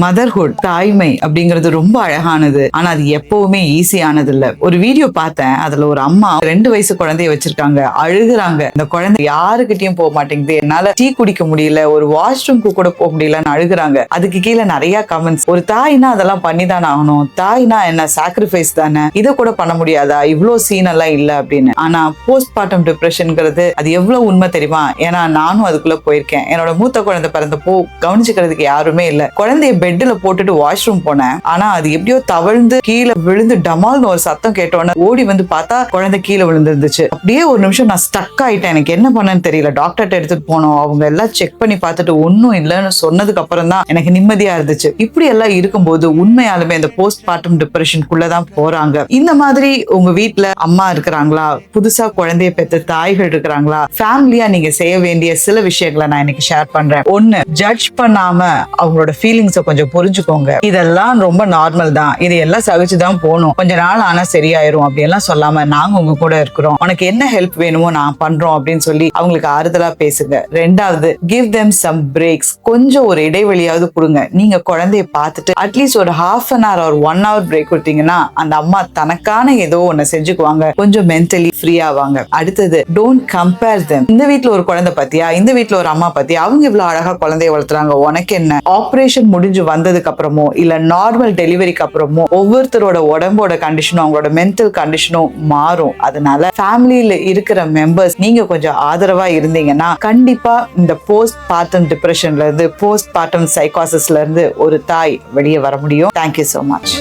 Motherhood, தாய்மை அப்படிங்கிறது ரொம்ப அழகானது. ஆனா அது எப்பவுமே ஈஸியானது இல்ல. ஒரு வீடியோ பார்த்தேன். அதுல ஒரு அம்மா 2 வயசு குழந்தைய வச்சிருக்காங்க. அழுகுறாங்க. இந்த குழந்தை யாருக்கிட்டயும் போக மாட்டேங்குது, என்னால டீ குடிக்க முடியல, ஒரு வாஷ்ரூம்க்கு கூட போக முடியலன்னு அழுகுறாங்க. அதுக்கு கீழே நிறைய கமெண்ட்ஸ். ஒரு தாய்னா அதெல்லாம் பண்ணிதான் ஆகணும், தாய்னா என்ன சாக்ரிஃபைஸ் தானே, இதை கூட பண்ண முடியாதா, இவ்வளோ சீன் எல்லாம் இல்ல அப்படின்னு. ஆனா போஸ்ட் பார்ட்டம் டிப்ரெஷன்ங்கிறது அது எவ்வளவு உண்மை தெரியுமா? ஏன்னா நானும் அதுக்குள்ள போயிருக்கேன். என்னோட மூத்த குழந்தை பிறந்தப்போ கவனிச்சுக்கிறதுக்கு யாருமே இல்ல. குழந்தைய பெட்ல போட்டுட்டு வாஷ்ரூம் போனேன். ஆனா அது எப்படியோ தவழ்ந்து கீழே விழுந்து டமால்னு ஒரு சத்தம் கேட்டோன்னு ஓடி வந்து பார்த்தா குழந்தை கீழே விழுந்துருந்துச்சு. அப்படியே ஒரு நிமிஷம் நான் ஸ்டக் ஆயிட்டேன். எனக்கு என்ன பண்ணன்னு தெரியல. டாக்டர்கிட்ட எடுத்துட்டு போனோம். அவங்க எல்லாம் செக் பண்ணி பார்த்துட்டு ஒன்னும் இல்லைன்னு சொன்னதுக்கு அப்புறம் தான் எனக்கு நிம்மதியா இருந்துச்சு. இப்படி எல்லாம் இருக்கும்போது உண்மையாலுமே இந்த போஸ்ட் பார்ட்டம் டிப்ரெஷனுக்குள்ளதான் போறாங்க. இந்த மாதிரி உங்க வீட்டுல அம்மா இருக்கிறாங்களா, புதுசா குழந்தைய பெற்ற தாய்கள் இருக்கிறாங்களா, ஃபேமிலியா நீங்க செய்ய வேண்டிய சில விஷயங்களை நான் இன்னைக்கு ஷேர் பண்றேன். ஒண்ணு, ஜட்ஜ் பண்ணாம அவங்களோட ஃபீலிங்ஸை கொஞ்சம் புரிஞ்சுக்கோங்க. இதெல்லாம் ரொம்ப நார்மல் தான், இதையெல்லாம் சகிச்சுதான் போகணும், கொஞ்ச நாள் ஆனா சரியாயிரும் அப்படியெல்லாம் சொல்லாம நாங்க உங்க கூட இருக்கிறோம், உனக்கு என்ன ஹெல்ப் வேணுமோ நான் பண்றோம் அப்படின்னு சொல்லி அவங்களுக்கு ஆறுதலா பேசுங்க. ரெண்டாவது, கிவ் தெம் சம் பிரேக்ஸ். கொஞ்சம் ஒரு இடைவெளியாவது கொடுங்க. நீங்க குழந்தைய பார்த்துட்டு அட்லீஸ்ட் ஒரு half an hour or 1 hour break கொடுத்தீங்கன்னா அந்த அம்மா தனக்கான ஏதோ ஒண்ணு செஞ்சுக்குவாங்க, கொஞ்சம் மென்டலி ஃப்ரீ ஆவாங்க. அடுத்தது, டோன்ட் கம்பேர் தெம். இந்த வீட்டுல ஒரு குழந்தை பத்தியா, இந்த வீட்டுல ஒரு அம்மா பத்தியா, அவங்க இவ்வளவு அழகா குழந்தைய வளர்த்துறாங்க, உனக்கு என்ன? ஆபரேஷன் முடிஞ்சு வந்ததுக்கு அப்புறமோ இல்ல நார்மல் டெலிவரிக்கு அப்புறமோ ஒவ்வொருத்தரோட உடம்போட கண்டிஷனும் அவங்களோட மென்டல் கண்டிஷனும் மாறும். அதனால ஃபேமிலியில இருக்கிற மெம்பர்ஸ் நீங்க கொஞ்சம் ஆதரவா இருந்தீங்கன்னா கண்டிப்பா இந்த போஸ்ட் பார்ட்டம் டிப்ரெஷன்ல இருந்து, போஸ்ட் பார்ட்டம் சைக்காசிஸ்ல இருந்து ஒரு தாய் வெளியே வர முடியும். Thank you so much.